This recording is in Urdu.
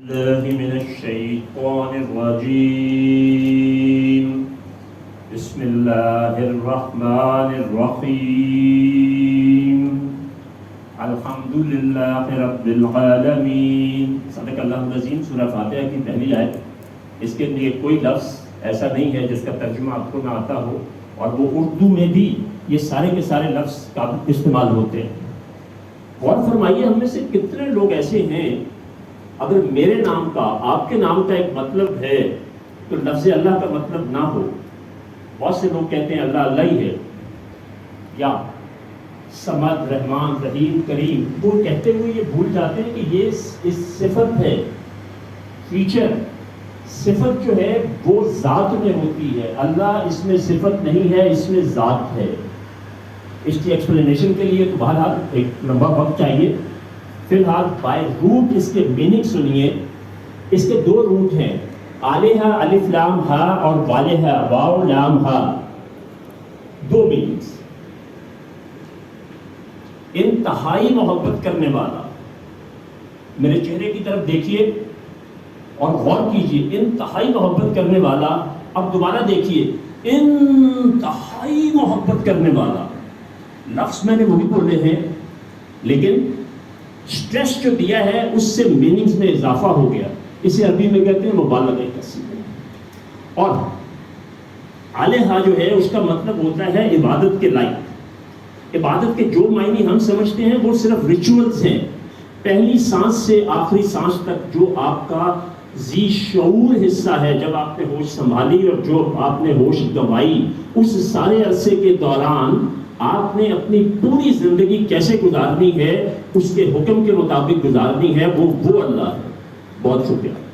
الله من الشيطان الرجيم بسم الله الرحمن الرحيم الحمد لله رب العالمین. صدق اللہ العظیم. سورہ فاتحہ کی پہلی آیت. اس کے لیے کوئی لفظ ایسا نہیں ہے جس کا ترجمہ آپ کو نہ آتا ہو، اور وہ اردو میں بھی یہ سارے کے سارے لفظ کا استعمال ہوتے ہیں. غور فرمائیے، ہم میں سے کتنے لوگ ایسے ہیں اگر میرے نام کا، آپ کے نام کا ایک مطلب ہے تو لفظ اللہ کا مطلب نہ ہو. بہت سے لوگ کہتے ہیں اللہ اللہ ہی ہے، یا سمد، رحمان، رحیم، کریم. وہ کہتے ہوئے یہ بھول جاتے ہیں کہ یہ اس صفت ہے، فیچر. صفت جو ہے وہ ذات میں ہوتی ہے. اللہ اس میں صفت نہیں ہے، اس میں ذات ہے. اس کی ایکسپلینیشن کے لیے تو بہرحال ایک لمبا وقت چاہیے. فی الحال بائی روٹ اس کے میننگ سنیے. اس کے دو روٹ ہیں، آلیہ الف لام ہا اور والہ واو لام ہا. دو میننگز. انتہائی محبت کرنے والا. میرے چہرے کی طرف دیکھیے اور غور کیجیے. انتہائی محبت کرنے والا. اب دوبارہ دیکھیے، انتہائی محبت کرنے والا. لفظ میں نے وہی بولے ہیں، لیکن سٹریس جو دیا ہے اس سے میننگز میں اضافہ ہو گیا. اسے عربی میں کہتے ہیں مبالغہ کثیر. اور علیہ جو ہے اس کا مطلب ہوتا ہے عبادت کے لائق. عبادت کے جو معنی ہم سمجھتے ہیں وہ صرف ریچولز ہیں. پہلی سانس سے آخری سانس تک جو آپ کا ذی شعور حصہ ہے، جب آپ نے ہوش سنبھالی اور جو آپ نے ہوش گنوائی، اس سارے عرصے کے دوران آپ نے اپنی پوری زندگی کیسے گزارنی ہے، اس کے حکم کے مطابق گزارنی ہے. وہ اللہ ہے. بہت شکریہ.